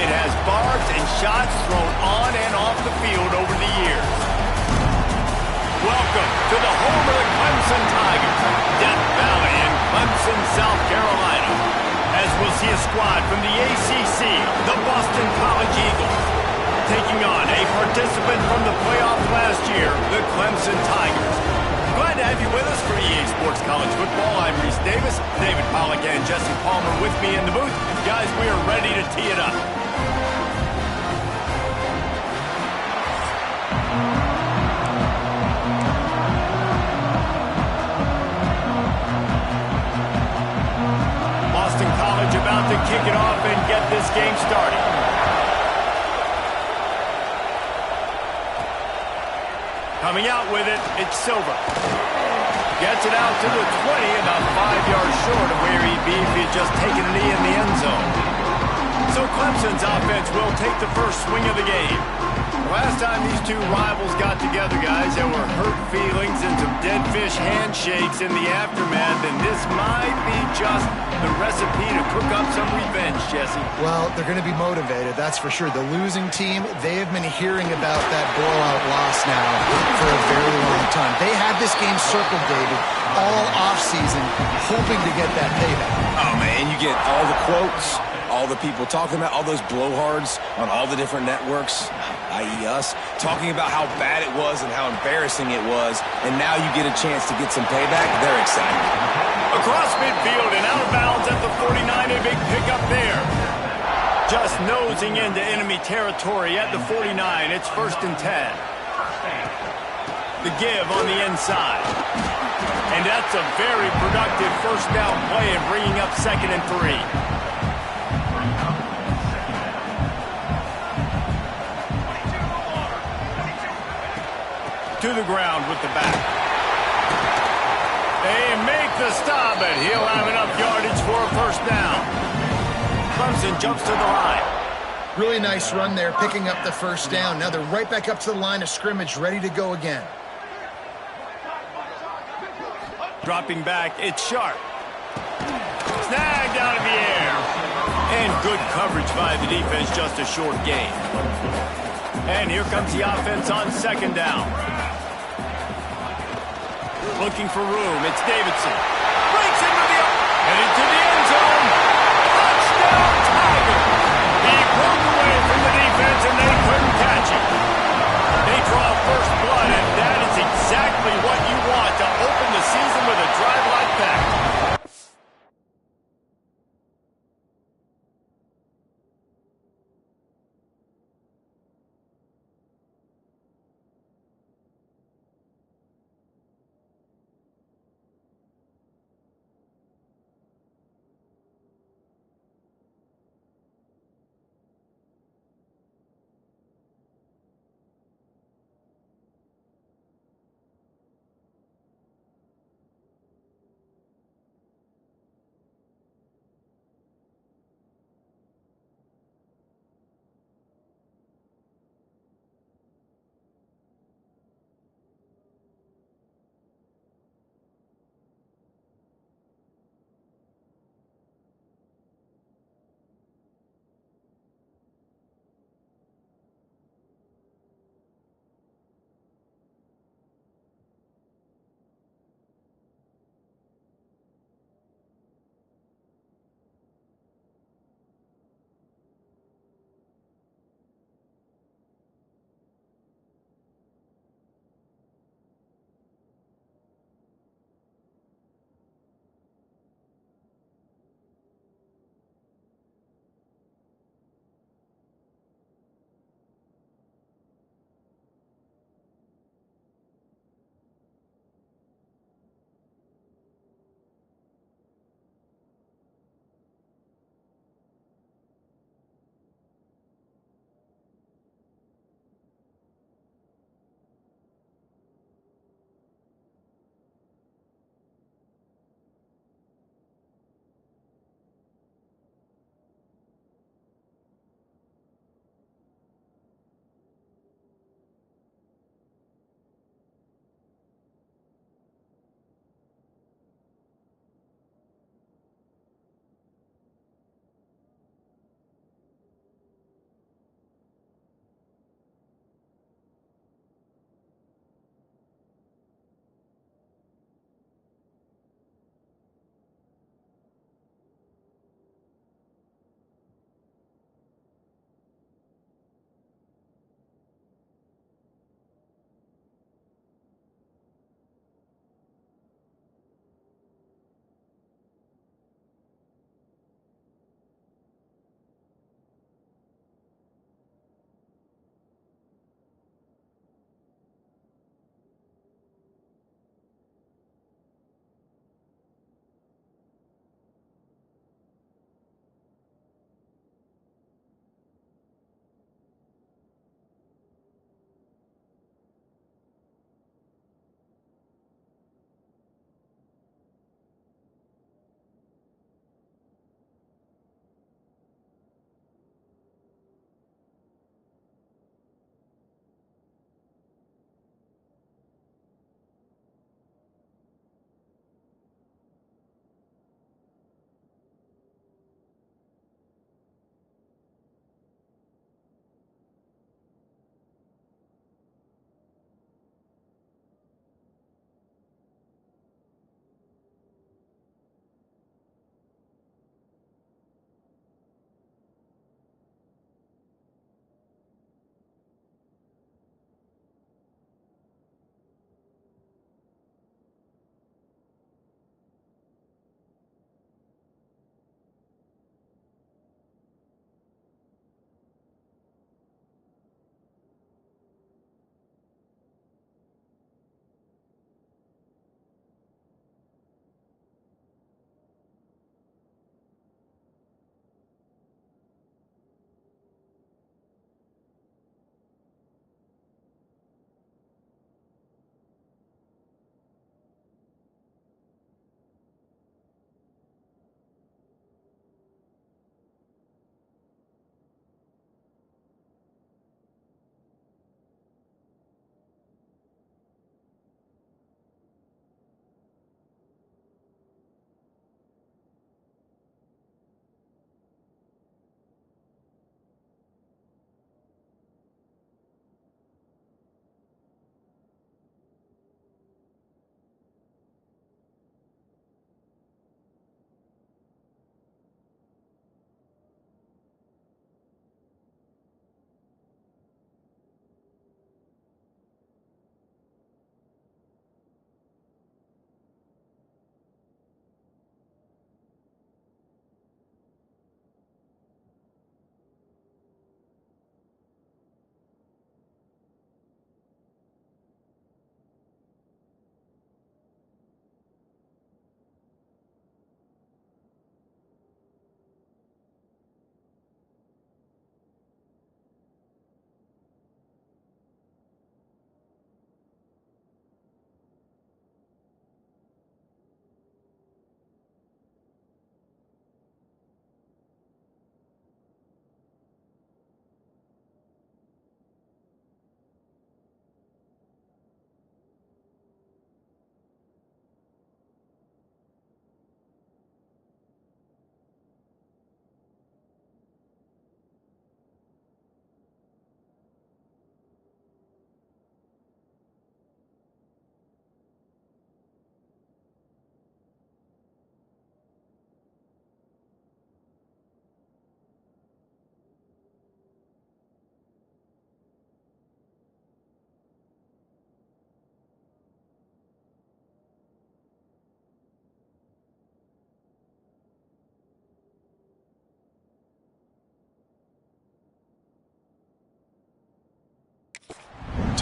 It has barbs and shots thrown on and off the field over the years. Welcome to the home of the Clemson Tigers, Death Valley in Clemson, South Carolina. As we'll see a squad from the ACC, the Boston College Eagles, taking on a participant from the playoff last year, the Clemson Tigers. Glad to have you with us for EA Sports College Football. I'm Reese Davis, David Pollack and Jesse Palmer with me in the booth. Guys, we are ready to tee it up. Boston College about to kick it off and get this game started. Coming out with it, it's Silver. Gets it out to the 20, about 5 yards short of where he'd be if he had just taken a knee in the end zone. So Clemson's offense will take the first swing of the game. Last time these two rivals got together, guys, there were hurt feelings and some dead fish handshakes in the aftermath, and this might be just the recipe to cook up some revenge, Jesse. Well, they're going to be motivated, that's for sure. The losing team, they have been hearing about that blowout loss now for a very long time. They had this game circled, David, all offseason, hoping to get that payback. Oh, man, you get all the quotes, all the people talking about, all those blowhards on all the different networks, i.e. us, talking about how bad it was and how embarrassing it was, and now you get a chance to get some payback. They're excited. Across midfield and out of bounds at the 49, a big pickup there. Just nosing into enemy territory at the 49. It's 1st and 10. The give on the inside. And that's a very productive first down play and bringing up 2nd and 3. To the ground with the back. They make the stop, but he'll have enough yardage for a first down. Clemson jumps to the line. Really nice run there, picking up the first down. Now they're right back up to the line of scrimmage, ready to go again. Dropping back, it's Sharp. Snagged out of the air. And good coverage by the defense, just a short gain. And here comes the offense on 2nd down. Looking for room, it's Davidson. Breaks into the headed to the end zone. Touchdown, Tiger. He broke away from the defense and they couldn't catch him. They draw first blood, and that is exactly what you want to open the season with a drive like that.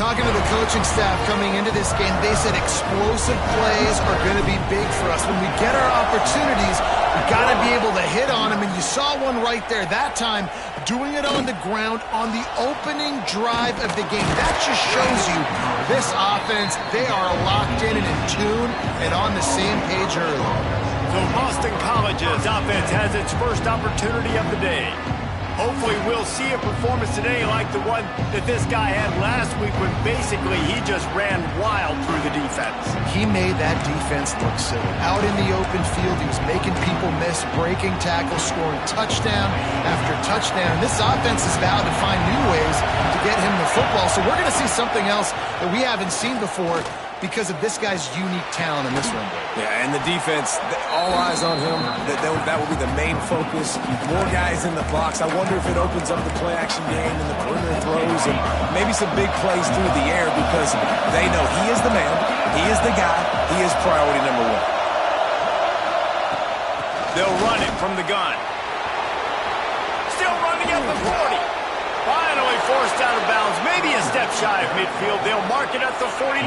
Talking to the coaching staff coming into this game, they said explosive plays are going to be big for us. When we get our opportunities, we got to be able to hit on them, and you saw one right there. That time, doing it on the ground on the opening drive of the game. That just shows you this offense, they are locked in and in tune and on the same page early. So Boston College's offense has its first opportunity of the day. Hopefully we'll see a performance today like the one that this guy had last week when basically he just ran wild through the defense. He made that defense look silly. Out in the open field, he was making people miss, breaking tackles, scoring touchdown after touchdown. This offense is vowed to find new ways to get him the football. So we're going to see something else that we haven't seen before because of this guy's unique talent in this run game. Yeah, and the defense, all eyes on him. That will be the main focus. More guys in the box. I wonder if it opens up the play-action game and the perimeter throws and maybe some big plays through the air because they know he is the man, he is the guy, he is priority number one. They'll run it from the gun. Still running at the 40. Finally forced out of bounds, maybe a step shy of midfield. They'll mark it at the 49.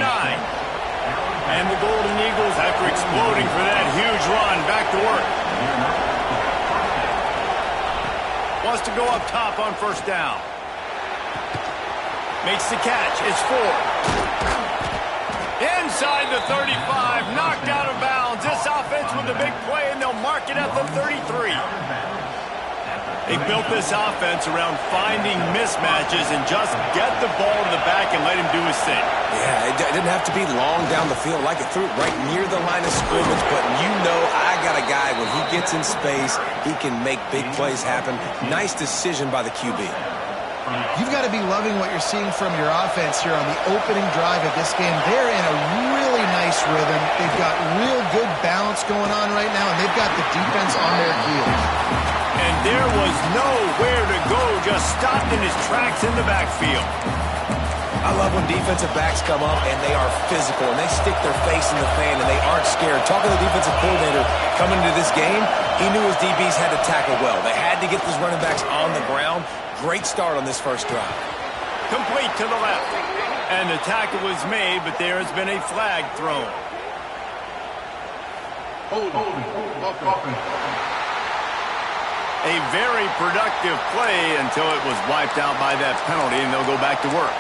And the Golden Eagles, after exploding for that huge run, back to work. Wants to go up top on first down. Makes the catch. It's 4. Inside the 35, knocked out of bounds. This offense with a big play, and they'll mark it at the 33. They built this offense around finding mismatches and just get the ball to the back and let him do his thing. Yeah, it didn't have to be long down the field. Like it threw it right near the line of scrimmage, but you know I got a guy, when he gets in space, he can make big plays happen. Nice decision by the QB. You've got to be loving what you're seeing from your offense here on the opening drive of this game. They're in a really nice rhythm. They've got real good balance going on right now, and they've got the defense on their heels. And there was nowhere to go, just stopped in his tracks in the backfield. I love when defensive backs come up and they are physical and they stick their face in the fan and they aren't scared. Talking to the defensive coordinator coming into this game, he knew his DBs had to tackle well. They had to get these running backs on the ground. Great start on this first drive. Complete to the left. And the tackle was made, but there has been a flag thrown. A very productive play until it was wiped out by that penalty, and they'll go back to work.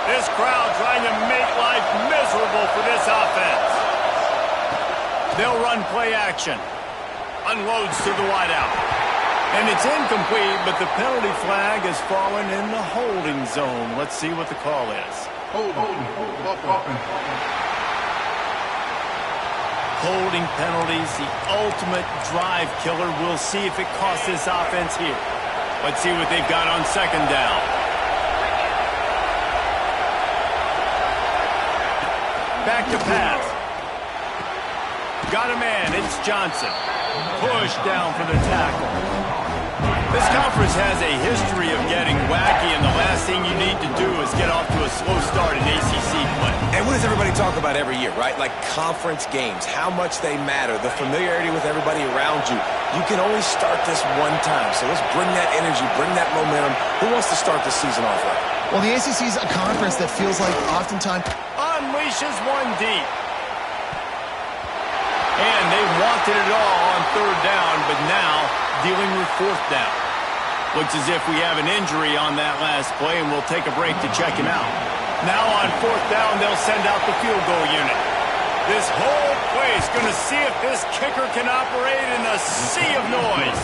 This crowd trying to make life miserable for this offense. They'll run play action. Unloads to the wideout. And it's incomplete, but the penalty flag has fallen in the holding zone. Let's see what the call is. Holding penalties, the ultimate drive killer. We'll see if it costs this offense here. Let's see what they've got on second down. Back to pass. Got a man, it's Johnson. Push down for the tackle. This conference has a history of getting wacky, and the last thing you need to do is get off to a slow start in ACC play. And what does everybody talk about every year, right? Like conference games, how much they matter, the familiarity with everybody around you. You can only start this one time, so let's bring that energy, bring that momentum. Who wants to start the season off right? Well, the ACC is a conference that feels like oftentimes unleashes one deep. And they wanted it all on third down, but now dealing with fourth down. Looks as if we have an injury on that last play, and we'll take a break to check him out. Now on fourth down, they'll send out the field goal unit. This whole place going to see if this kicker can operate in a sea of noise.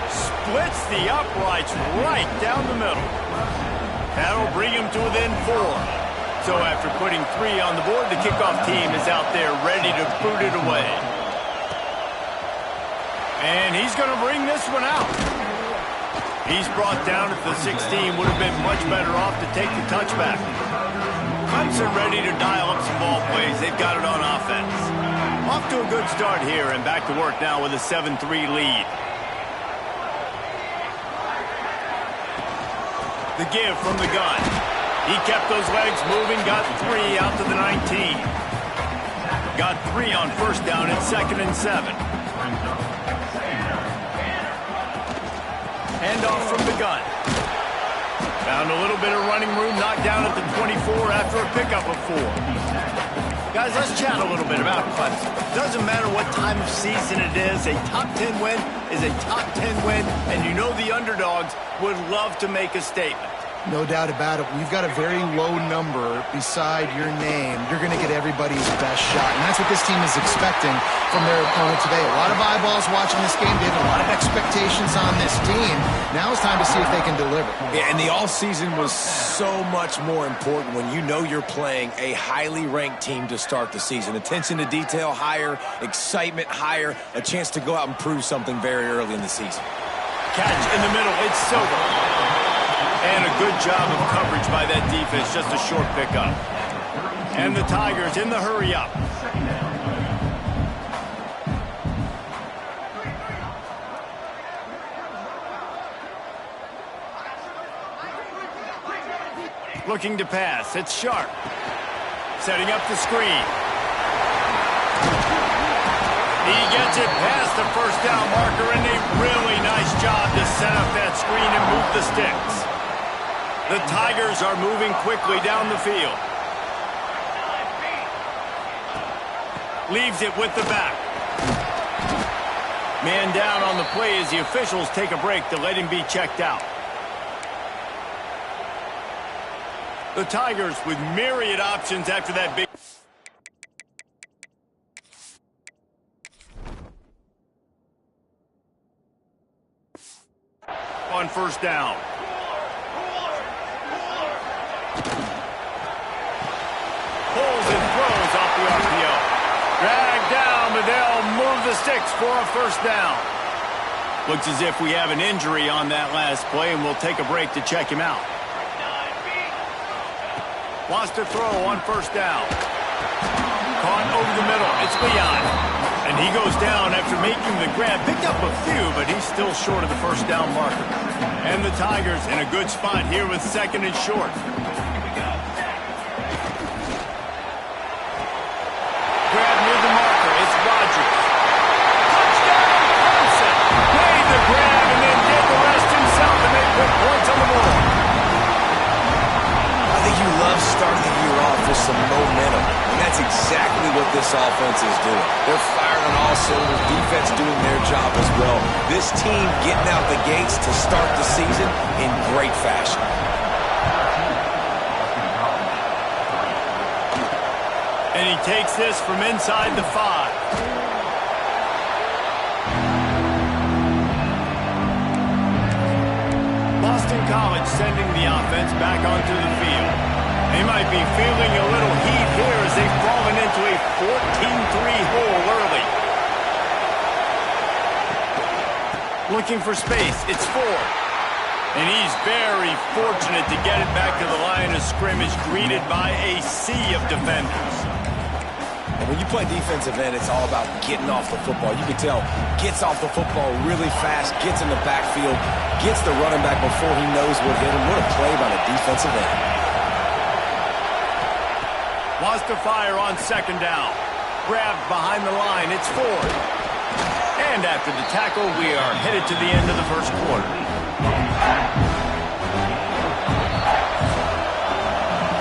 Splits the uprights right down the middle. That'll bring him to within 4. So after putting 3 on the board, the kickoff team is out there ready to boot it away. And he's going to bring this one out. He's brought down at the 16. Would have been much better off to take the touchback. Clemson ready to dial up some ball plays. They've got it on offense. Off to a good start here, and back to work now with a 7-3 lead. The give from the gun. He kept those legs moving, got 3 out to the 19. Got 3 on first down at 2nd and 7. Hand off from the gun. Found a little bit of running room, knocked down at the 24 after a pickup of 4. Guys, let's chat a little bit about Clemson. Doesn't matter what time of season it is, a top 10 win is a top 10 win, and you know the underdogs would love to make a statement. No doubt about it. When you've got a very low number beside your name, you're going to get everybody's best shot. And that's what this team is expecting from their opponent today. A lot of eyeballs watching this game. They have a lot of expectations on this team. Now it's time to see if they can deliver. Yeah, and the offseason was so much more important when you know you're playing a highly ranked team to start the season. Attention to detail higher, excitement higher, a chance to go out and prove something very early in the season. Catch in the middle. It's Silver. And a good job of coverage by that defense. Just a short pickup. And the Tigers in the hurry up. Looking to pass. It's Sharp. Setting up the screen. He gets it past the first down marker, and a really nice job to set up that screen and move the sticks. The Tigers are moving quickly down the field. Leaves it with the back. Man down on the play as the officials take a break to let him be checked out. The Tigers with myriad options after that big... on first down. Pulls and throws off the RPO. Dragged down, but they'll move the sticks for a first down. Looks as if we have an injury on that last play, and we'll take a break to check him out. Wants to throw on first down. Caught over the middle. It's Leon. And he goes down after making the grab. Picked up a few, but he's still short of the first down marker. And the Tigers in a good spot here with second and short. Grab near the marker. It's Rodgers. Touchdown, Clemson. Made the grab and then did the rest himself to make quick points on the board. I think you love starting the year off with some momentum, and that's exactly what this offense is doing. They're firing on all cylinders, defense doing their job as well. This team getting out the gates to start the season in great fashion. And he takes this from inside the 5. Boston College sending the offense back onto the field. They might be feeling a little heat here as they've fallen into a 14-3 hole early. Looking for space. It's Ford. And he's very fortunate to get it back to the line of scrimmage, greeted by a sea of defenders. And when you play defensive end, it's all about getting off the football. You can tell, gets off the football really fast, gets in the backfield, gets the running back before he knows what hit him. What a play by the defensive end. Wants to fire on second down. Grabbed behind the line. It's Ford. And after the tackle, we are headed to the end of the first quarter.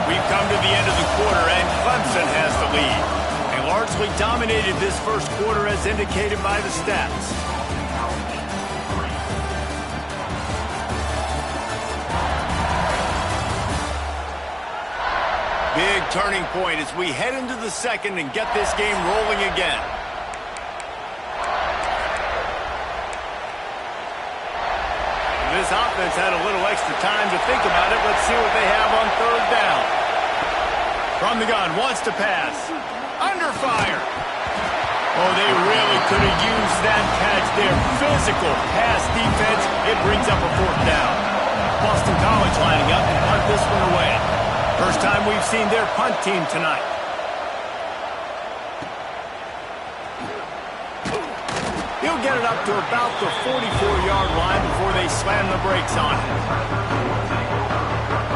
We've come to the end of the quarter, and Clemson has the lead. They largely dominated this first quarter as indicated by the stats. Big turning point as we head into the second and get this game rolling again. This offense had a little extra time to think about it. Let's see what they have on third down. From the gun, wants to pass. Under fire. Oh, they really could have used that catch there. Physical pass defense. It brings up a fourth down. Boston College lining up and punt this one away. First time we've seen their punt team tonight. He'll get it up to about the 44-yard line before they slam the brakes on it.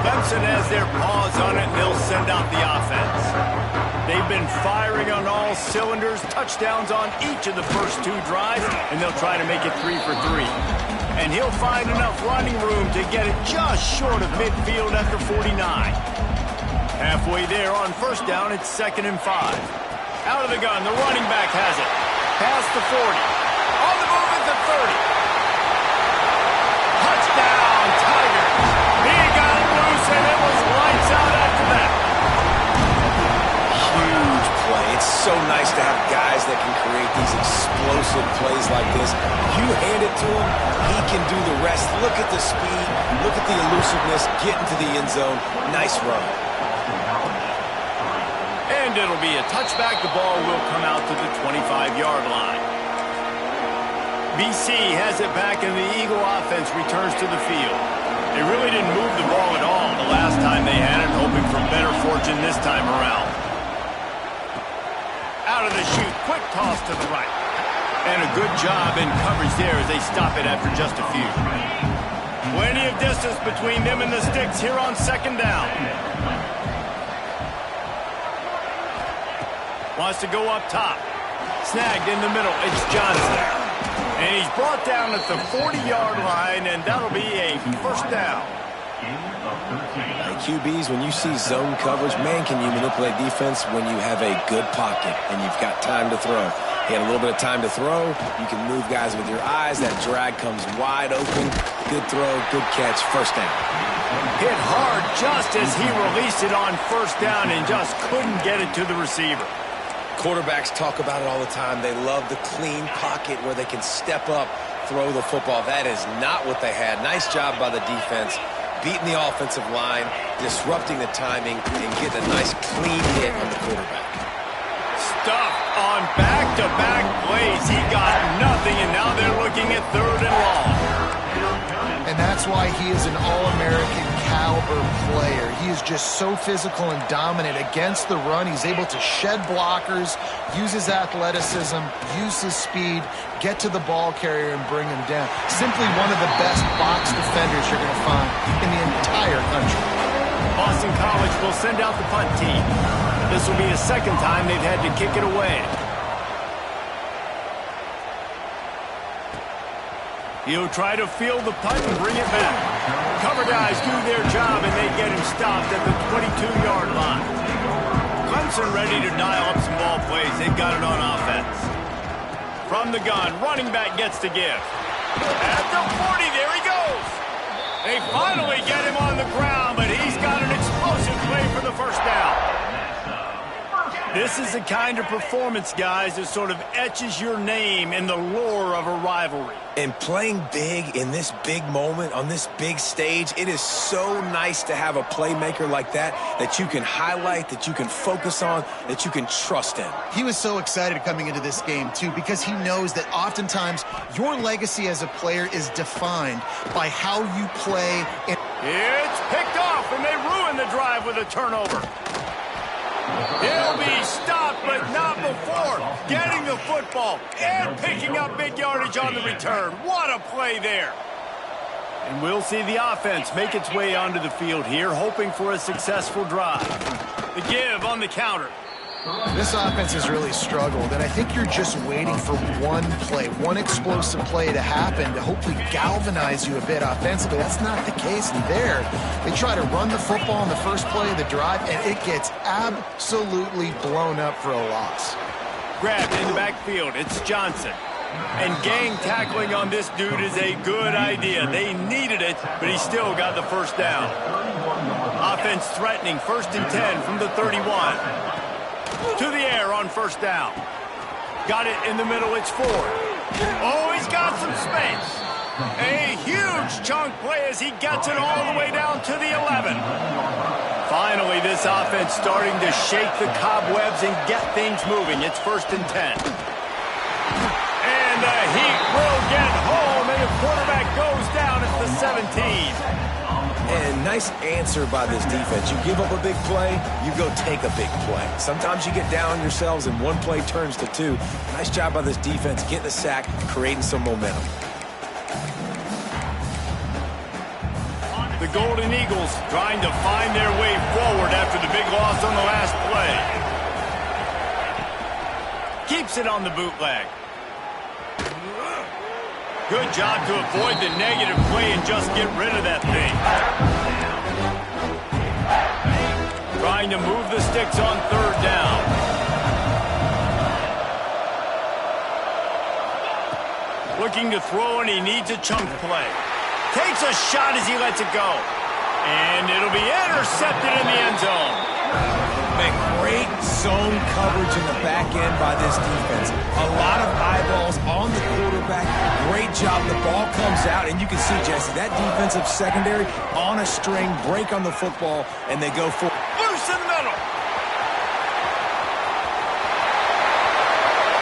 Clemson has their paws on it, and they'll send out the offense. They've been firing on all cylinders, touchdowns on each of the first 2 drives, and they'll try to make it 3 for 3. And he'll find enough running room to get it just short of midfield after 49. Halfway there on first down, it's 2nd and 5. Out of the gun, the running back has it. Past the 40. On the move at the 30. Touchdown, Tigers. He got it loose, and it was lights out after that. Huge play. It's so nice to have guys that can create these explosive plays like this. You hand it to him, he can do the rest. Look at the speed. Look at the elusiveness. Get into the end zone. Nice run. And it'll be a touchback. The ball will come out to the 25-yard line. BC has it back, and the Eagle offense returns to the field. They really didn't move the ball at all the last time they had it, hoping for better fortune this time around. Out of the chute, quick toss to the right. And a good job in coverage there as they stop it after just a few. Plenty of distance between them and the sticks here on 2nd down. Wants to go up top. Snagged in the middle. It's Johnson. And he's brought down at the 40-yard line, and that'll be a first down. QBs, when you see zone coverage, man, can you manipulate defense when you have a good pocket and you've got time to throw. He had a little bit of time to throw. You can move guys with your eyes. That drag comes wide open. Good throw, good catch, first down. Hit hard just as he released it on first down and just couldn't get it to the receiver. Quarterbacks talk about it all the time. They love the clean pocket where they can step up, throw the football. That is not what they had. Nice job by the defense, beating the offensive line, disrupting the timing, and getting a nice clean hit on the quarterback. Stuffed on back-to-back plays. He got nothing, and now they're looking at 3rd and long. And that's why he is an All-American caliber player. He is just so physical and dominant against the run. He's able to shed blockers, use his athleticism, use his speed, get to the ball carrier and bring him down. Simply one of the best box defenders you're going to find in the entire country. Boston College will send out the punt team. This will be the 2nd time they've had to kick it away. He'll try to field the punt and bring it back. Cover guys do their job, and they get him stopped at the 22-yard line. Clemson ready to dial up some ball plays. They've got it on offense. From the gun, running back gets to give. At the 40, there he goes. They finally get him on the ground, but he's got an explosive play for the first down. This is the kind of performance, guys, that sort of etches your name in the lore of a rivalry. And playing big in this big moment, on this big stage, it is so nice to have a playmaker like that you can highlight, that you can focus on, that you can trust in. He was so excited coming into this game, too, because he knows that oftentimes your legacy as a player is defined by how you play. It's picked off, and they ruin the drive with a turnover. He'll be stopped, but not before getting the football and picking up big yardage on the return. What a play there. And we'll see the offense make its way onto the field here, hoping for a successful drive. The give on the counter. This offense has really struggled, and I think you're just waiting for one play, one explosive play to happen to hopefully galvanize you a bit offensively. That's not the case there. They try to run the football in the first play of the drive, and it gets absolutely blown up for a loss. Grabbed in the backfield. It's Johnson. And gang tackling on this dude is a good idea. They needed it, but he still got the first down. Offense threatening, 1st and 10 from the 31. To the air on first down. Got it in the middle, it's Ford. Oh, he's got some space. A huge chunk play as he gets it all the way down to the 11. Finally, this offense starting to shake the cobwebs and get things moving. It's 1st and 10. And the Heat will get home, and the quarterback goes down at the 17. And nice answer by this defense. You give up a big play, you go take a big play. Sometimes you get down on yourselves and one play turns to 2. Nice job by this defense getting the sack, creating some momentum. The Golden Eagles trying to find their way forward after the big loss on the last play. Keeps it on the bootleg. Good job to avoid the negative play and just get rid of that thing. Trying to move the sticks on third down. Looking to throw, and he needs a chunk play. Takes a shot as he lets it go. And it'll be intercepted in the end zone. Man, great zone coverage in the back end by this defense. A lot of eyeballs on the quarterback. Great job. The ball comes out, and you can see, Jesse, that defensive secondary on a string, break on the football, and they go for loose in the middle.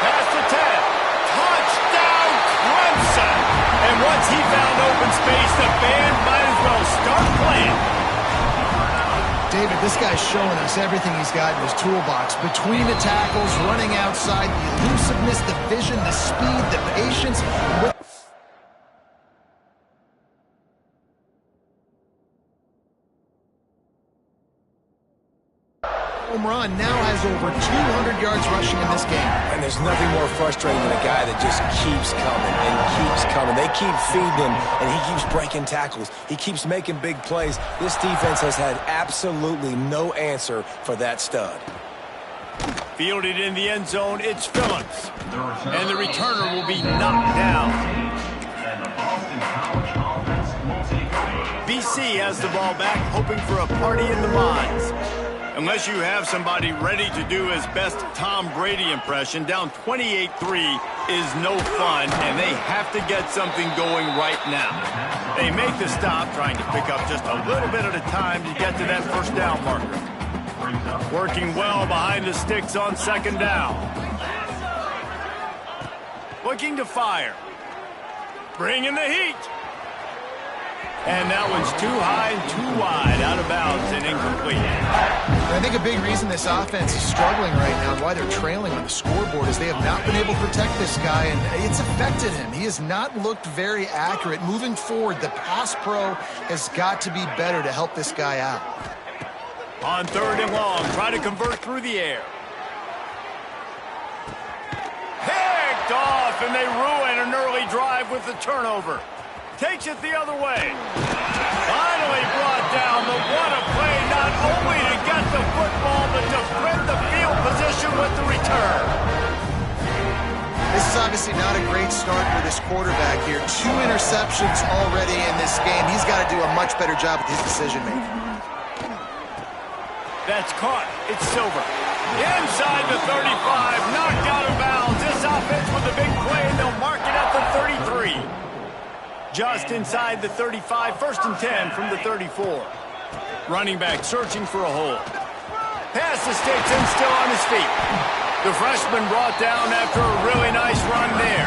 Pass to 10. Touchdown, Clemson. And once he found open space, the band might as well start playing. David, this guy's showing us everything he's got in his toolbox. Between the tackles, running outside, the elusiveness, the vision, the speed, the patience. Home run now has over 200 yards rushing in this game. And there's nothing more frustrating than a guy that just keeps coming and keeps coming. They keep feeding him, and he keeps breaking tackles. He keeps making big plays. This defense has had absolutely no answer for that stud. Fielded in the end zone, it's Phillips. And the returner will be knocked down. BC has the ball back, hoping for a party in the mines. Unless you have somebody ready to do his best Tom Brady impression, down 28-3 is no fun, and they have to get something going right now. They make the stop, trying to pick up just a little bit at a time to get to that first down marker. Working well behind the sticks on second down. Looking to fire. Bringing the heat. And that one's too high and too wide, out of bounds and incomplete. I think a big reason this offense is struggling right now and why they're trailing on the scoreboard is they have not been able to protect this guy, and it's affected him. He has not looked very accurate. Moving forward, the pass pro has got to be better to help this guy out. On third and long, try to convert through the air. Picked off, and they ruin an early drive with the turnover. Takes it the other way. Finally brought down, but what a play, not only to get the football, but to thread the field position with the return. This is obviously not a great start for this quarterback here. 2 interceptions already in this game. He's got to do a much better job with his decision-making. That's caught. It's Silver. Inside the 35, knocked out of bounds. This offense with a big play, and they'll mark it at the 33. Just inside the 35, first and 10 from the 34. Running back searching for a hole. Pass the sticks and still on his feet. The freshman brought down after a really nice run there.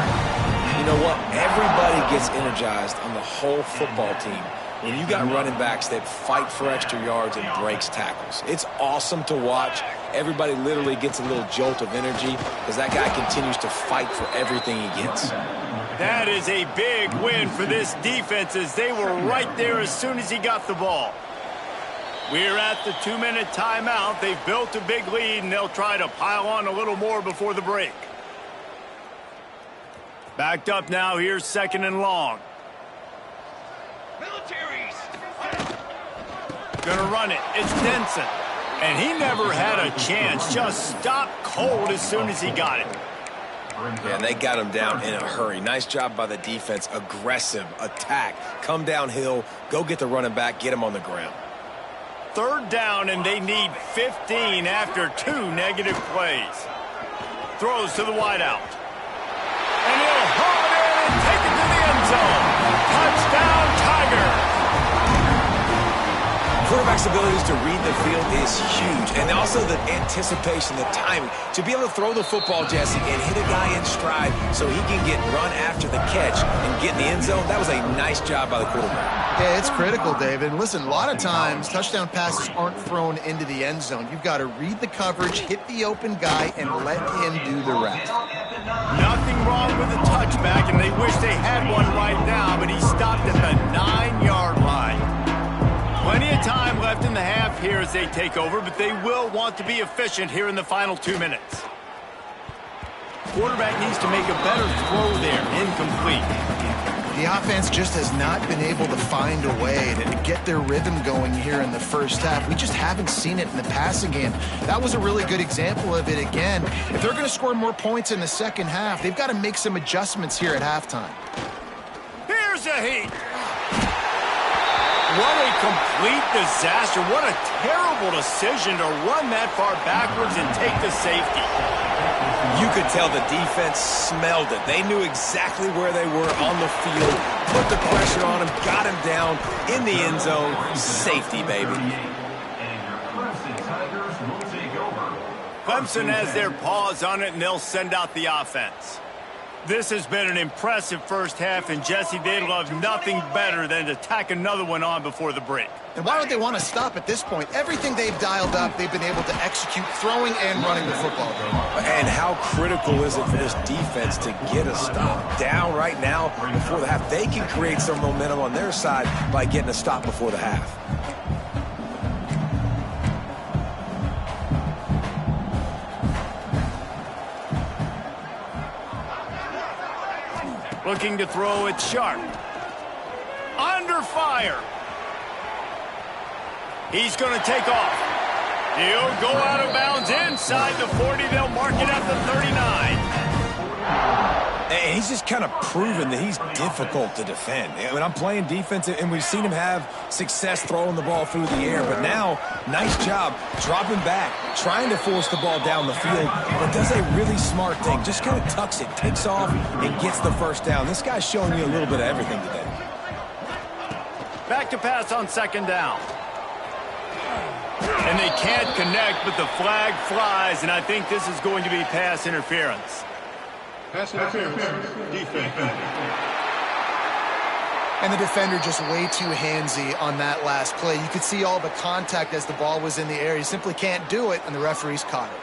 You know what? Everybody gets energized on the whole football team when you got running backs that fight for extra yards and breaks tackles. It's awesome to watch. Everybody literally gets a little jolt of energy because that guy continues to fight for everything he gets. That is a big win for this defense as they were right there as soon as he got the ball. We're at the 2-minute timeout. They've built a big lead, and they'll try to pile on a little more before the break. Backed up now. Here's second and long. Gonna run it. It's Denson. And he never had a chance. Just stopped cold as soon as he got it. Yeah, they got him down in a hurry. Nice job by the defense. Aggressive attack. Come downhill. Go get the running back. Get him on the ground. Third down, and they need 15 after 2 negative plays. Throws to the wideout. And he'll haul it in and take it to the end zone. Touchdown, Tiger. Quarterback's abilities to read the field is huge, and also the anticipation, the timing. To be able to throw the football, Jesse, and hit a guy in stride so he can get run after the catch and get in the end zone, that was a nice job by the quarterback. Yeah, it's critical, David. And listen, a lot of times touchdown passes aren't thrown into the end zone. You've got to read the coverage, hit the open guy, and let him do the rest. Nothing wrong with the touchback, and they wish they had one right now, but he stopped at the 9-yard line. Plenty of time left in the half here as they take over, but they will want to be efficient here in the final 2 minutes. quarterback needs to make a better throw there. Incomplete. The offense just has not been able to find a way to get their rhythm going here in the first half. We just haven't seen it in the passing game. That was a really good example of it again. If they're going to score more points in the second half, they've got to make some adjustments here at halftime. Here's a heat. What a complete disaster. What a terrible decision to run that far backwards and take the safety. You could tell the defense smelled it. They knew exactly where they were on the field, put the pressure on him, got him down in the end zone. Safety, baby. Clemson has their paws on it, and they'll send out the offense. This has been an impressive first half, and Jesse, they'd love nothing better than to tack another one on before the break. And why don't they want to stop at this point? Everything they've dialed up, they've been able to execute throwing and running the football game. And how critical is it for this defense to get a stop down right now before the half? They can create some momentum on their side by getting a stop before the half. Looking to throw it sharp. Under fire. He's going to take off. He'll go out of bounds inside the 40. They'll mark it at the 39. And he's just kind of proven that he's difficult to defend. I mean, I'm playing defense, and we've seen him have success throwing the ball through the air. But now, nice job dropping back, trying to force the ball down the field, but does a really smart thing. Just kind of tucks it, takes off, and gets the first down. This guy's showing you a little bit of everything today. Back to pass on second down. And they can't connect, but the flag flies, and I think this is going to be pass interference. Pass interference, defense. And the defender just way too handsy on that last play. You could see all the contact as the ball was in the air. He simply can't do it, and the referees caught it.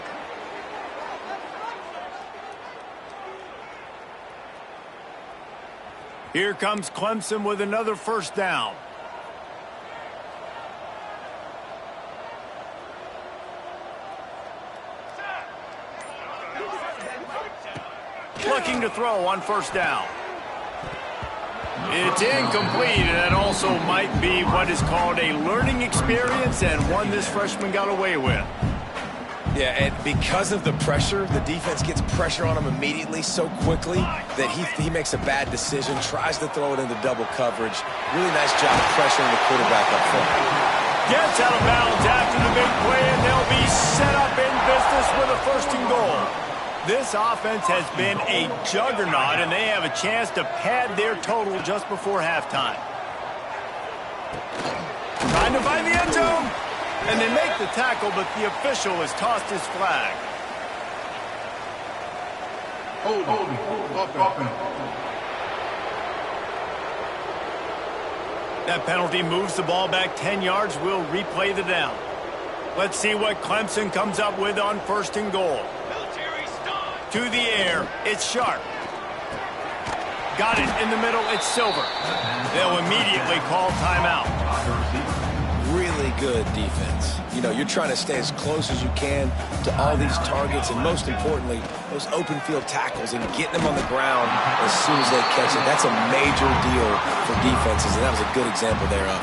Here comes Clemson with another first down. Looking to throw on first down. It's incomplete, and that also might be what is called a learning experience and one this freshman got away with. Yeah, and because of the pressure, the defense gets pressure on him immediately so quickly that he makes a bad decision, tries to throw it into double coverage. Really nice job of pressuring the quarterback up front. Gets out of bounds after the big play, and they'll be set up in business with a first and goal. This offense has been a juggernaut, and they have a chance to pad their total just before halftime. Trying to find the end zone, and they make the tackle, but the official has tossed his flag. That penalty moves the ball back 10 yards. We'll replay the down. Let's see what Clemson comes up with on first and goal. To the air, it's Sharp. Got it in the middle, it's Silver. They'll immediately call timeout. Really good defense. You know, you're trying to stay as close as you can to all these targets, and most importantly, those open field tackles and getting them on the ground as soon as they catch it. That's a major deal for defenses, and that was a good example thereof.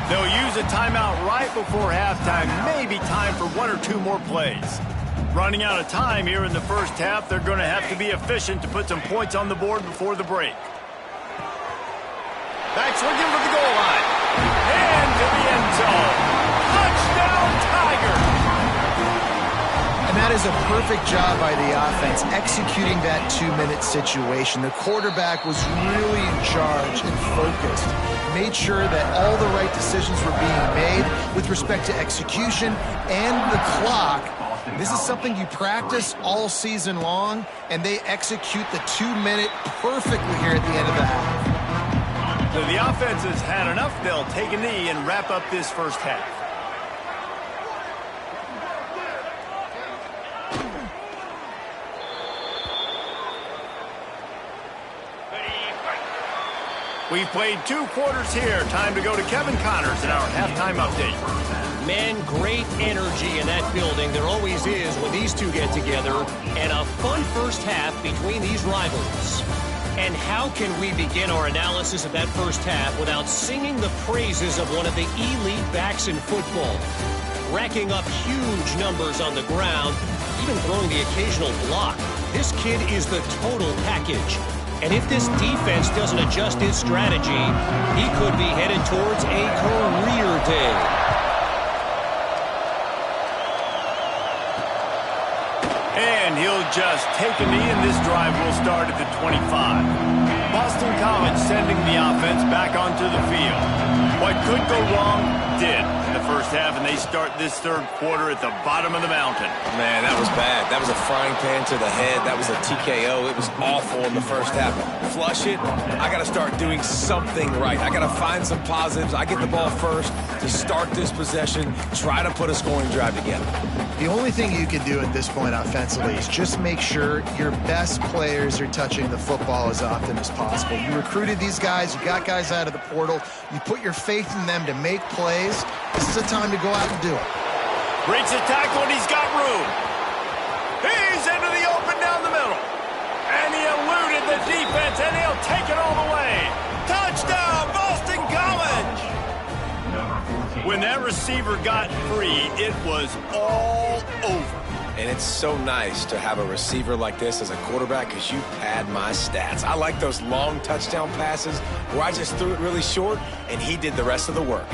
They'll use a timeout right before halftime, maybe time for one or two more plays. Running out of time here in the first half, they're going to have to be efficient to put some points on the board before the break. Back swinging for the goal line. And to the end zone. Touchdown, Tiger! And that is a perfect job by the offense, executing that 2-minute situation. The quarterback was really in charge and focused. Made sure that all the right decisions were being made with respect to execution and the clock. This is something you practice all season long, and they execute the 2-minute perfectly here at the end of the half. So the offense has had enough. They'll take a knee and wrap up this first half. We've played 2 quarters here. Time to go to Kevin Connors in our halftime update. Man, great energy in that building. There always is when these two get together. And a fun first half between these rivals. And how can we begin our analysis of that first half without singing the praises of one of the elite backs in football? Racking up huge numbers on the ground, even throwing the occasional block. This kid is the total package. And if this defense doesn't adjust its strategy, he could be headed towards a career day. And he'll just take a knee, and this drive will start at the 25. Boston College sending the offense back onto the field. What could go wrong did in the first half, and they start this third quarter at the bottom of the mountain. Man, that was bad. That was a frying pan to the head. That was a TKO. It was awful in the first half. Flush it. I got to start doing something right. I got to find some positives. I get the ball first to start this possession, try to put a scoring drive together. The only thing you can do at this point offensively is just make sure your best players are touching the football as often as possible. You recruited these guys, you got guys out of the portal, you put your faith in them to make plays. This is a time to go out and do it. Breaks the tackle, and he's got room. He's into the open down the middle. And he eluded the defense, and he'll take it all the way. Touchdown, Boston College! When that receiver got free, it was all over. And it's so nice to have a receiver like this as a quarterback because you pad my stats. I like those long touchdown passes where I just threw it really short and he did the rest of the work.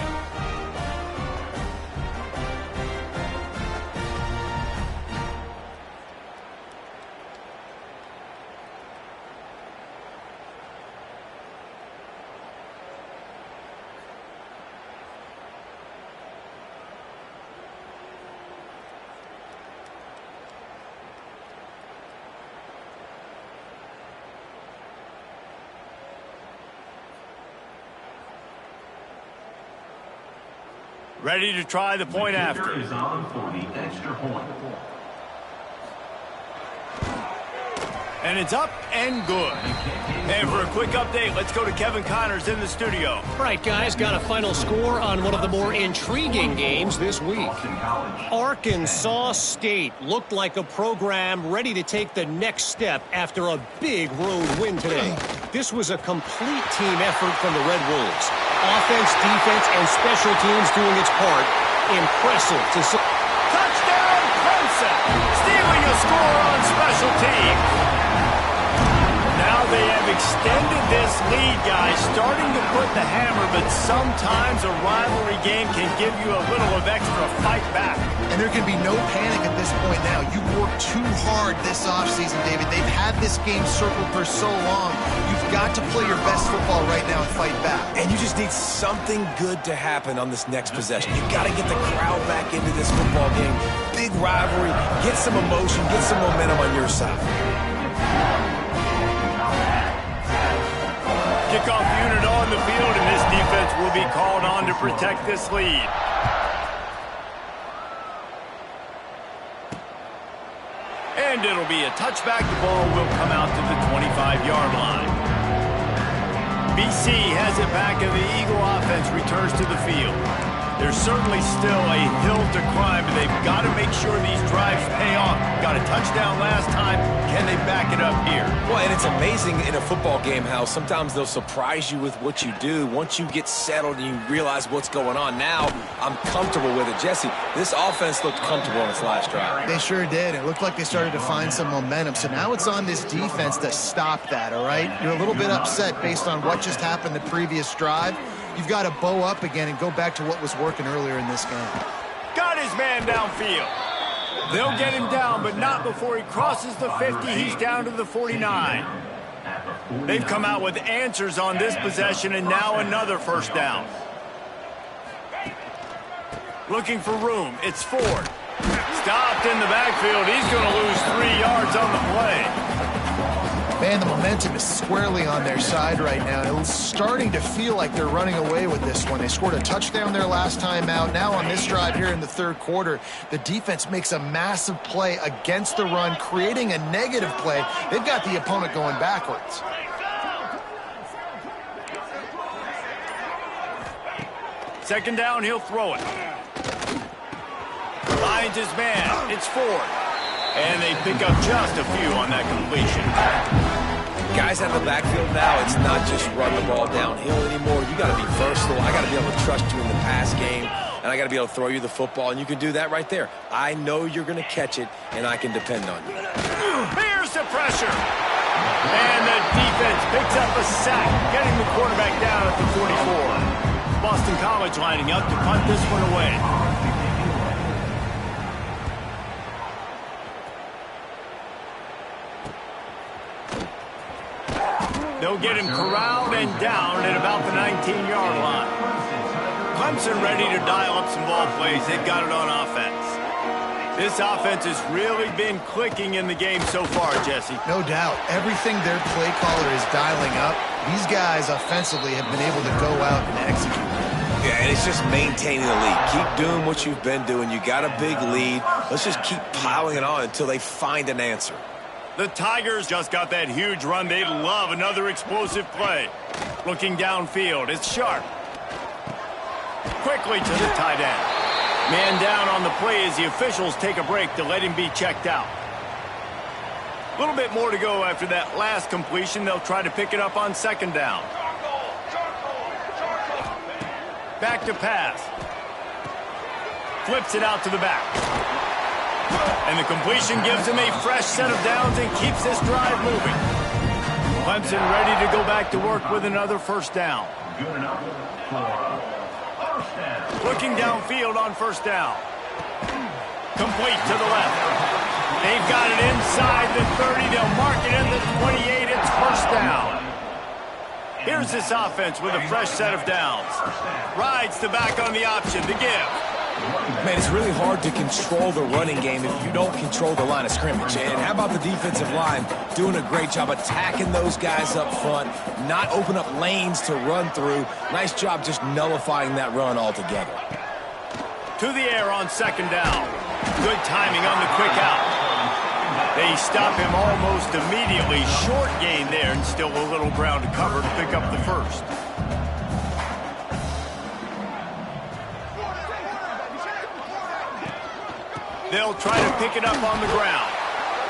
Ready to try the point after. Is on for the extra point. And it's up and good. And for a quick update, let's go to Kevin Connors in the studio. All right, guys, got a final score on one of the more intriguing games this week. Arkansas State looked like a program ready to take the next step after a big road win today. This was a complete team effort from the Red Wolves. Offense, defense, and special teams doing its part. Impressive to see. Touchdown, Clemson! Stealing a score on special teams. Now they have extended this lead, guys, starting to put the hammer, but sometimes a rivalry game can give you a little of extra fight back. And there can be no panic at this point now. You worked too hard this offseason, David. They've had this game circled for so long. You've got to play your best football right now and fight back. And you just need something good to happen on this next possession. You got to get the crowd back into this football game. Big rivalry. Get some emotion. Get some momentum on your side. Kickoff unit on the field, and this defense will be called on to protect this lead. And it'll be a touchback. The ball will come out to the 25-yard line. BC has it back, and the Eagle offense returns to the field. There's certainly still a hill to climb, but they've got to make sure these drives pay off. Got a touchdown last time. Can they back it up here? Well, and it's amazing in a football game how sometimes they'll surprise you with what you do. Once you get settled and you realize what's going on, now I'm comfortable with it. Jesse, this offense looked comfortable in its last drive. They sure did. It looked like they started to find some momentum. So now it's on this defense to stop that, all right? You're a little bit upset based on what just happened the previous drive. You've got to bow up again and go back to what was working earlier in this game. Got his man downfield. They'll get him down, but not before he crosses the 50. He's down to the 49. They've come out with answers on this possession, and now another first down. Looking for room. It's Ford. Stopped in the backfield. He's going to lose 3 yards on the play. Man, the momentum is squarely on their side right now. It's starting to feel like they're running away with this one. They scored a touchdown their last time out. Now on this drive here in the third quarter, the defense makes a massive play against the run, creating a negative play. They've got the opponent going backwards. Second down, he'll throw it. Finds his man. It's Ford. And they pick up just a few on that completion. Guys out of the backfield now, it's not just run the ball downhill anymore. You got to be versatile. I got to be able to trust you in the pass game, and I got to be able to throw you the football, and you can do that right there. I know you're going to catch it, and I can depend on you. Here's the pressure. And the defense picks up a sack, getting the quarterback down at the 44. Boston College lining up to punt this one away. They'll get him corralled and down at about the 19-yard line. Clemson ready to dial up some ball plays. They've got it on offense. This offense has really been clicking in the game so far, Jesse. No doubt. Everything their play caller is dialing up, these guys offensively have been able to go out and execute. Yeah, and it's just maintaining the lead. Keep doing what you've been doing. You got a big lead. Let's just keep piling it on until they find an answer. The Tigers just got that huge run. They love another explosive play. Looking downfield, it's Sharp. Quickly to the tight end. Man down on the play as the officials take a break to let him be checked out. A little bit more to go after that last completion. They'll try to pick it up on second down. Back to pass. Flips it out to the back. And the completion gives him a fresh set of downs and keeps this drive moving. Clemson ready to go back to work with another first down. Looking downfield on first down. Complete to the left. They've got it inside the 30. They'll mark it in the 28. It's first down. Here's this offense with a fresh set of downs. Rides the back on the option to give. Man, it's really hard to control the running game if you don't control the line of scrimmage. And how about the defensive line doing a great job attacking those guys up front, not open up lanes to run through. Nice job just nullifying that run altogether. To the air on second down. Good timing on the quick out. They stop him almost immediately. Short gain there and still a little ground to cover to pick up the first. They'll try to pick it up on the ground.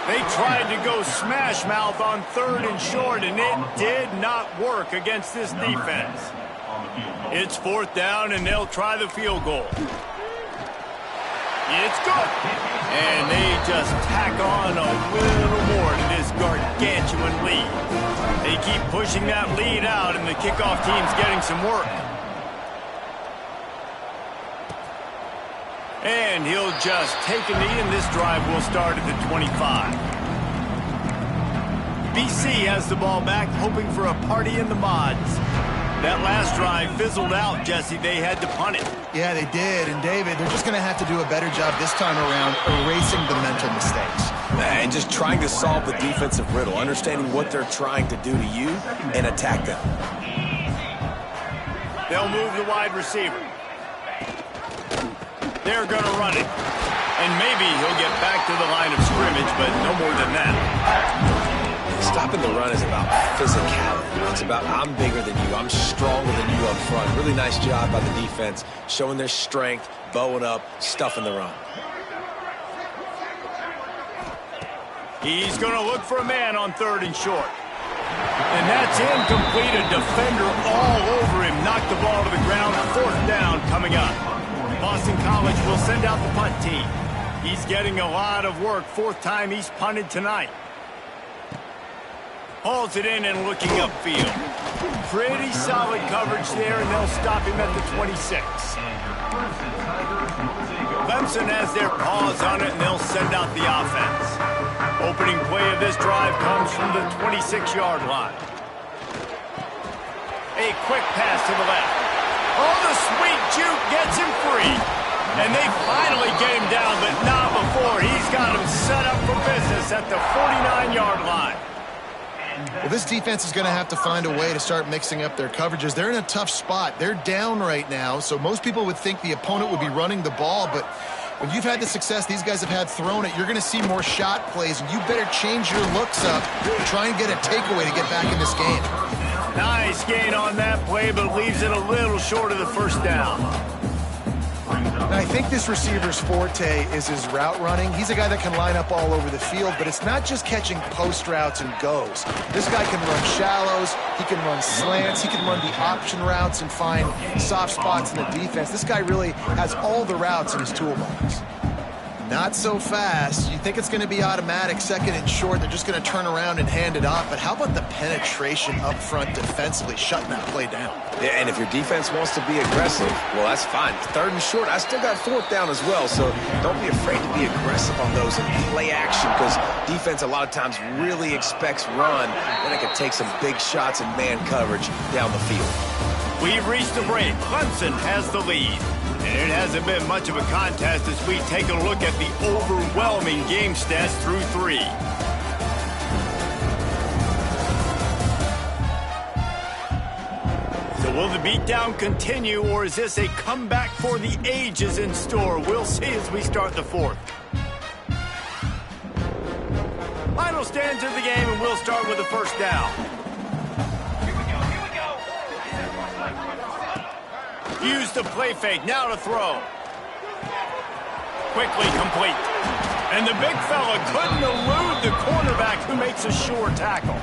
They tried to go smash mouth on third and short, and it did not work against this defense. It's fourth down, and they'll try the field goal. It's good. And they just tack on a little more to this gargantuan lead. They keep pushing that lead out, and the kickoff team's getting some work. And he'll just take a knee, and this drive will start at the 25. BC has the ball back, hoping for a party in the mods. That last drive fizzled out, Jesse. They had to punt it. Yeah, they did. And, David, they're just going to have to do a better job this time around erasing the mental mistakes. And just trying to solve the defensive riddle, understanding what they're trying to do to you and attack them. They'll move the wide receiver. They're going to run it. And maybe he'll get back to the line of scrimmage, but no more than that. Stopping the run is about physicality. It's about I'm bigger than you. I'm stronger than you up front. Really nice job by the defense, showing their strength, bowing up, stuffing the run. He's going to look for a man on third and short. And that's incomplete. A defender all over him. Knocked the ball to the ground. Fourth down coming up. Boston College will send out the punt team. He's getting a lot of work. Fourth time he's punted tonight. Hauls it in and looking upfield. Pretty solid coverage there, and they'll stop him at the 26. Clemson has their paws on it, and they'll send out the offense. Opening play of this drive comes from the 26-yard line. A quick pass to the left. Oh, the sweet juke gets him free. And they finally get him down, but not before. He's got him set up for business at the 49-yard line. Well, this defense is going to have to find a way to start mixing up their coverages. They're in a tough spot. They're down right now, so most people would think the opponent would be running the ball, but when you've had the success these guys have had throwing it, you're going to see more shot plays, and you better change your looks up, try and get a takeaway to get back in this game. Nice gain on that play, but leaves it a little short of the first down. Now, I think this receiver's forte is his route running. He's a guy that can line up all over the field, but it's not just catching post routes and goes. This guy can run shallows, he can run slants, he can run the option routes and find soft spots in the defense. This guy really has all the routes in his toolbox. Not so fast. You think it's going to be automatic, second and short. They're just going to turn around and hand it off. But how about the penetration up front defensively, shutting that play down? Yeah, and if your defense wants to be aggressive, well, that's fine. Third and short, I still got fourth down as well. So don't be afraid to be aggressive on those and play action, because defense a lot of times really expects run. Then it can take some big shots and man coverage down the field. We've reached the break. Clemson has the lead. And it hasn't been much of a contest as we take a look at the overwhelming game stats through 3. So will the beatdown continue, or is this a comeback for the ages in store? We'll see as we start the 4th. Final stands of the game, and we'll start with the first down. Use the play fake, now to throw. Quickly complete. And the big fella couldn't elude the cornerback, who makes a sure tackle.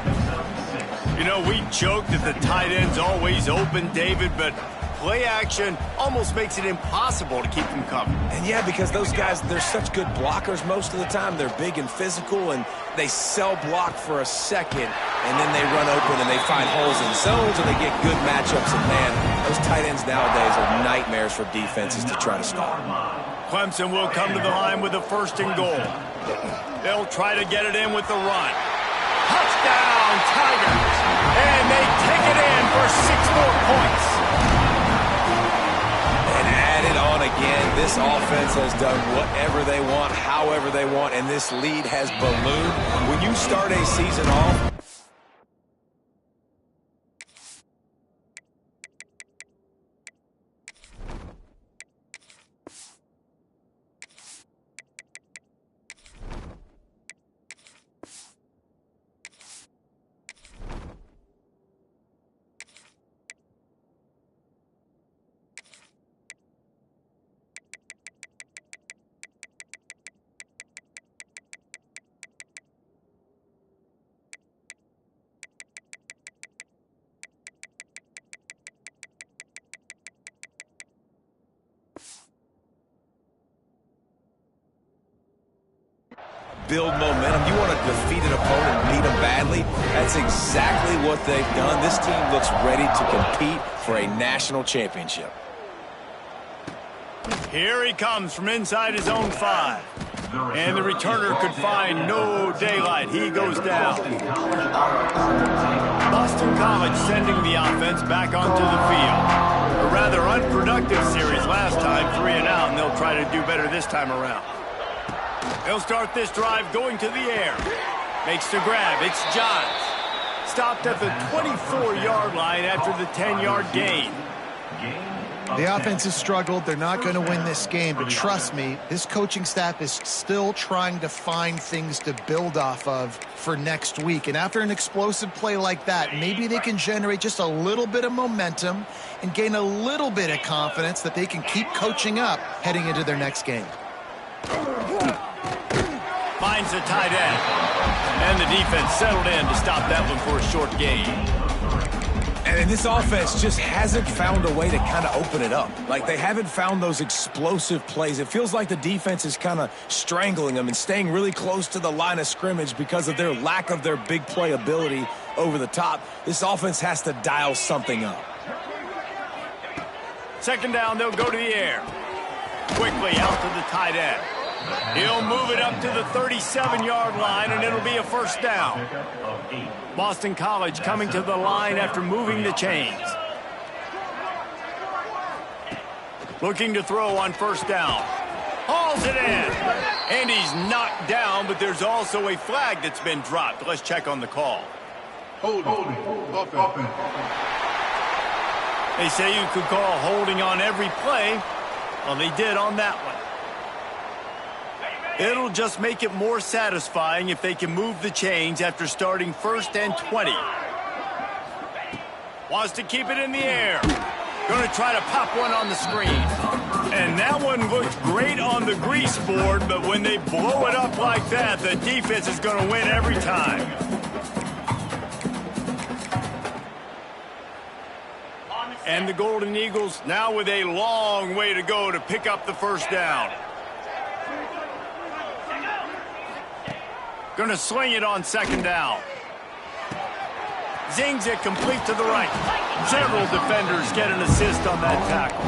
You know, we joke that the tight end's always open, David, but play action almost makes it impossible to keep them covered. And yeah, because those guys, they're such good blockers most of the time. They're big and physical, and they cell block for a second, and then they run open and they find holes in zones, and they get good matchups. And man, those tight ends nowadays are nightmares for defenses to try to stop. Clemson will come to the line with a 1st and goal. They'll try to get it in with the run. Touchdown, Tigers! And they take it in for 6 more points. And add it on again. This offense has done whatever they want, however they want, and this lead has ballooned. When you start a season off, build momentum. You want to defeat an opponent and beat them badly? That's exactly what they've done. This team looks ready to compete for a national championship. Here he comes from inside his own 5. And the returner could find no daylight. He goes down. Boston College sending the offense back onto the field. A rather unproductive series last time, 3 and out, and they'll try to do better this time around. They'll start this drive going to the air. Makes the grab. It's Johns. Stopped at the 24-yard line after the 10-yard gain. The offense has struggled. They're not going to win this game, but trust me, this coaching staff is still trying to find things to build off of for next week. And after an explosive play like that, maybe they can generate just a little bit of momentum and gain a little bit of confidence that they can keep coaching up heading into their next game. Finds the tight end. And the defense settled in to stop that one for a short gain. And this offense just hasn't found a way to kind of open it up. Like, they haven't found those explosive plays. It feels like the defense is kind of strangling them and staying really close to the line of scrimmage because of their lack of their big play ability over the top. This offense has to dial something up. 2nd down, they'll go to the air. Quickly out to the tight end. He'll move it up to the 37-yard line, and it'll be a 1st down. Boston College coming to the line after moving the chains. Looking to throw on 1st down. Hauls it in. And he's knocked down, but there's also a flag that's been dropped. Let's check on the call. Holding. Offense. They say you could call holding on every play. Well, they did on that one. It'll just make it more satisfying if they can move the chains after starting 1st and 20. Wants to keep it in the air. Going to try to pop one on the screen. And that one looked great on the grease board, but when they blow it up like that, the defense is going to win every time. And the Golden Eagles now with a long way to go to pick up the first down. Going to sling it on second down. Zings it complete to the right. Several defenders get an assist on that tackle.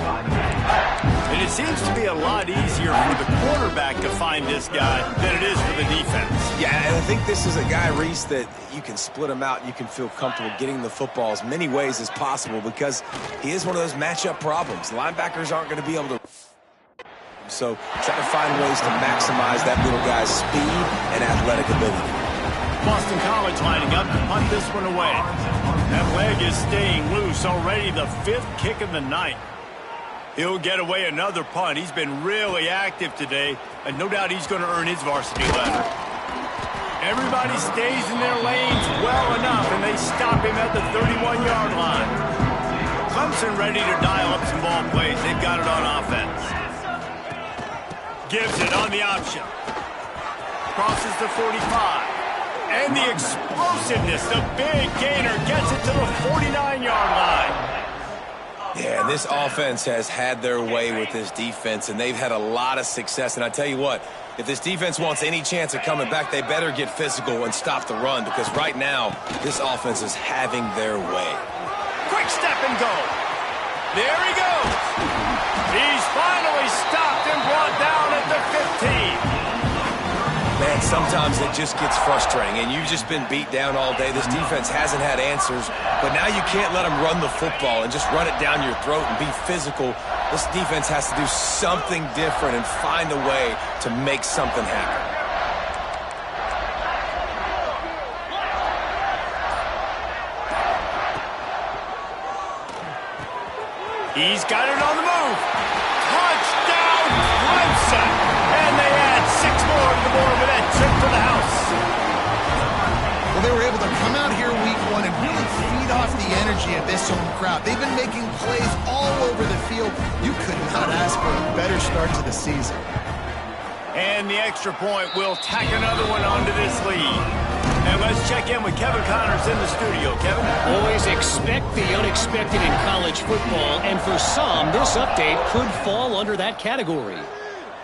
And it seems to be a lot easier for the quarterback to find this guy than it is for the defense. Yeah, and I think this is a guy, Reese, that you can split him out. You can feel comfortable getting the football as many ways as possible because he is one of those matchup problems. Linebackers aren't going to be able to. So try to find ways to maximize that little guy's speed and athletic ability. Boston College lining up to punt this one away. That leg is staying loose, already the 5th kick of the night. He'll get away another punt. He's been really active today, and no doubt he's going to earn his varsity letter. Everybody stays in their lanes well enough, and they stop him at the 31-yard line. Clemson ready to dial up some ball plays. They've got it on offense. Gives it on the option. Crosses the 45. And the explosiveness, the big gainer gets it to the 49-yard line. Yeah, this offense has had their way with this defense, and they've had a lot of success. And I tell you what, if this defense wants any chance of coming back, they better get physical and stop the run, because right now, this offense is having their way. Quick step and go. There he goes. He's finally stopped and brought down at the 15. Man, sometimes it just gets frustrating, and you've just been beat down all day. This defense hasn't had answers, but now you can't let them run the football and just run it down your throat and be physical. This defense has to do something different and find a way to make something happen. He's got it on the move. Touchdown, Clemson! And they add 6 more to the board with that trip to the house. Well, they were able to come out here week 1 and really feed off the energy of this home crowd. They've been making plays all over the field. You could not ask for a better start to the season. And the extra point will tack another one onto this lead. And let's check in with Kevin Connors in the studio. Kevin? Always expect the unexpected in college football, and for some, this update could fall under that category.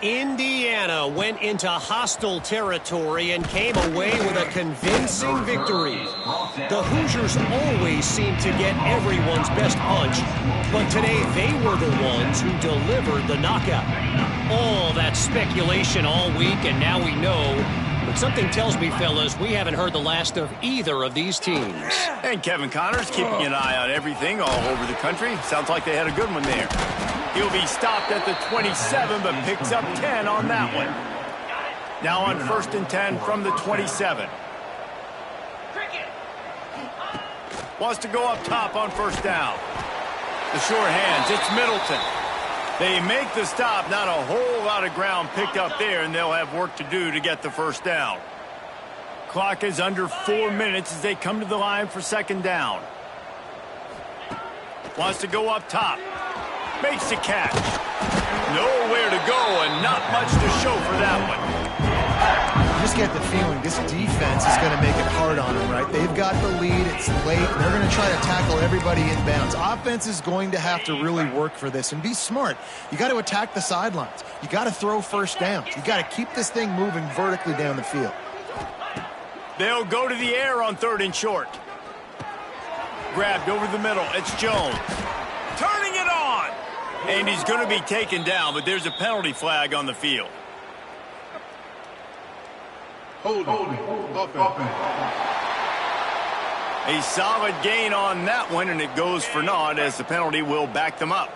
Indiana went into hostile territory and came away with a convincing victory. The Hoosiers always seem to get everyone's best punch, but today they were the ones who delivered the knockout. All that speculation all week, and now we know. But something tells me, fellas, we haven't heard the last of either of these teams. And Kevin Connors keeping an eye on everything all over the country. Sounds like they had a good one there. He'll be stopped at the 27, but picks up 10 on that one. Now on 1st and 10 from the 27. Wants to go up top on 1st down. The sure hands, it's Middleton. They make the stop, not a whole lot of ground picked up there, and they'll have work to do to get the 1st down. Clock is under 4 minutes as they come to the line for 2nd down. Wants to go up top. Makes the catch. Nowhere to go and not much to show for that one. You just get the feeling this defense is going to make it hard on them, right? They've got the lead. It's late. They're going to try to tackle everybody inbounds. Offense is going to have to really work for this and be smart. You got to attack the sidelines. You got to throw 1st downs. You got to keep this thing moving vertically down the field. They'll go to the air on 3rd and short. Grabbed over the middle. It's Jones. Turning it on. And he's going to be taken down, but there's a penalty flag on the field. Holding. Offense. A solid gain on that one, and it goes for naught as the penalty will back them up.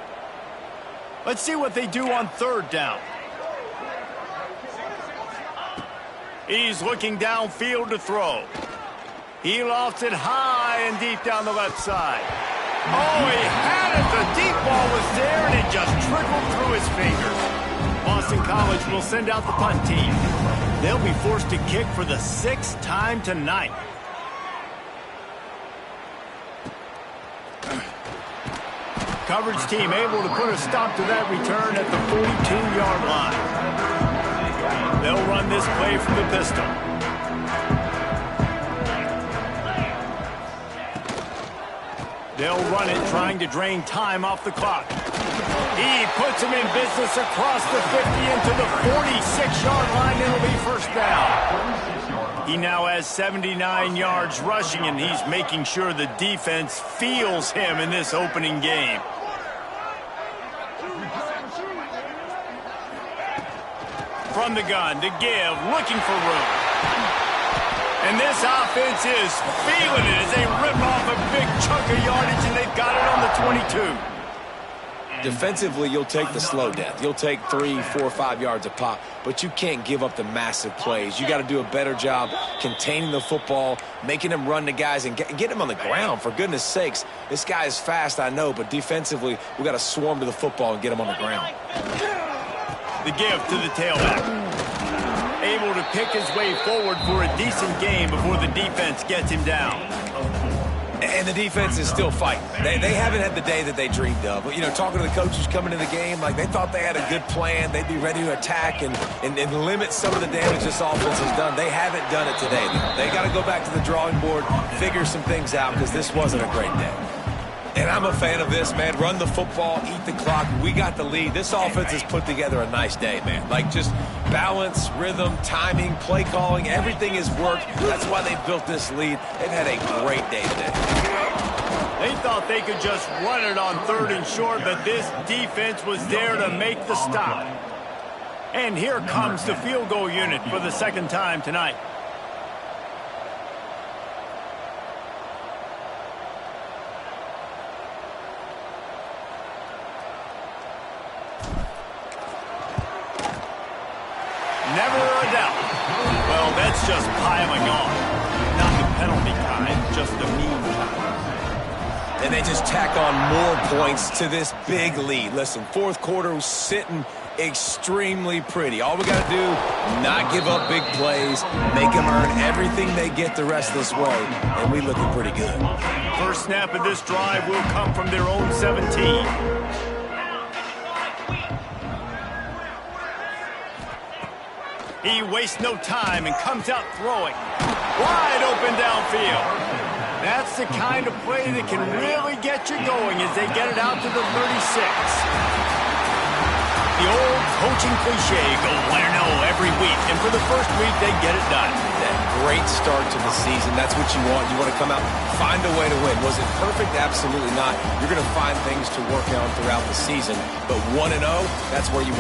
Let's see what they do on 3rd down. He's looking downfield to throw. He lofts it high and deep down the left side. Oh, he had it. The deep ball was there, and it just trickled through his fingers. Boston College will send out the punt team. They'll be forced to kick for the 6th time tonight. coverage team able to put a stop to that return at the 42-yard line. They'll run this play from the pistol. They'll run it, trying to drain time off the clock. He puts him in business across the 50 into the 46-yard line. It'll be first down. He now has 79 yards rushing, and he's making sure the defense feels him in this opening game. From the gun to give, looking for room. And this offense is feeling it as they rip off a big chunk of yardage, and they've got it on the 22. Defensively, you'll take the slow death. You'll take 3, 4, 5 yards a pop, but you can't give up the massive plays. You got to do a better job containing the football, making them run the guys, and get them on the ground. For goodness sakes, this guy is fast, I know, but defensively, we got to swarm to the football and get him on the ground. The give to the tailback. Able to pick his way forward for a decent game before the defense gets him down. And the defense is still fighting. They haven't had the day that they dreamed of. But, you know, talking to the coaches coming into the game, like they thought they had a good plan. They'd be ready to attack and limit some of the damage this offense has done. They haven't done it today. They got to go back to the drawing board, figure some things out, because this wasn't a great day. And I'm a fan of this, man. Run the football, eat the clock. We got the lead. This offense has put together a nice day, man. Like just balance, rhythm, timing, play calling, everything has worked. That's why they built this lead. They've had a great day today. They thought they could just run it on 3rd and short, but this defense was there to make the stop. And here comes the field goal unit for the second time tonight. Never a doubt. Well, that's just piling on. Not the penalty kind, just the mean kind. And they just tack on more points to this big lead. Listen, 4th quarter was sitting extremely pretty. All we got to do, not give up big plays, make them earn everything they get the rest of this way, and we looking pretty good. First snap of this drive will come from their own 17. He wastes no time and comes out throwing. Wide open downfield. That's the kind of play that can really get you going as they get it out to the 36. The old coaching cliche, go win or no every week. And for the first week, they get it done. That great start to the season. That's what you want. You want to come out, find a way to win. Was it perfect? Absolutely not. You're going to find things to work on throughout the season. But 1-0, that's where you want.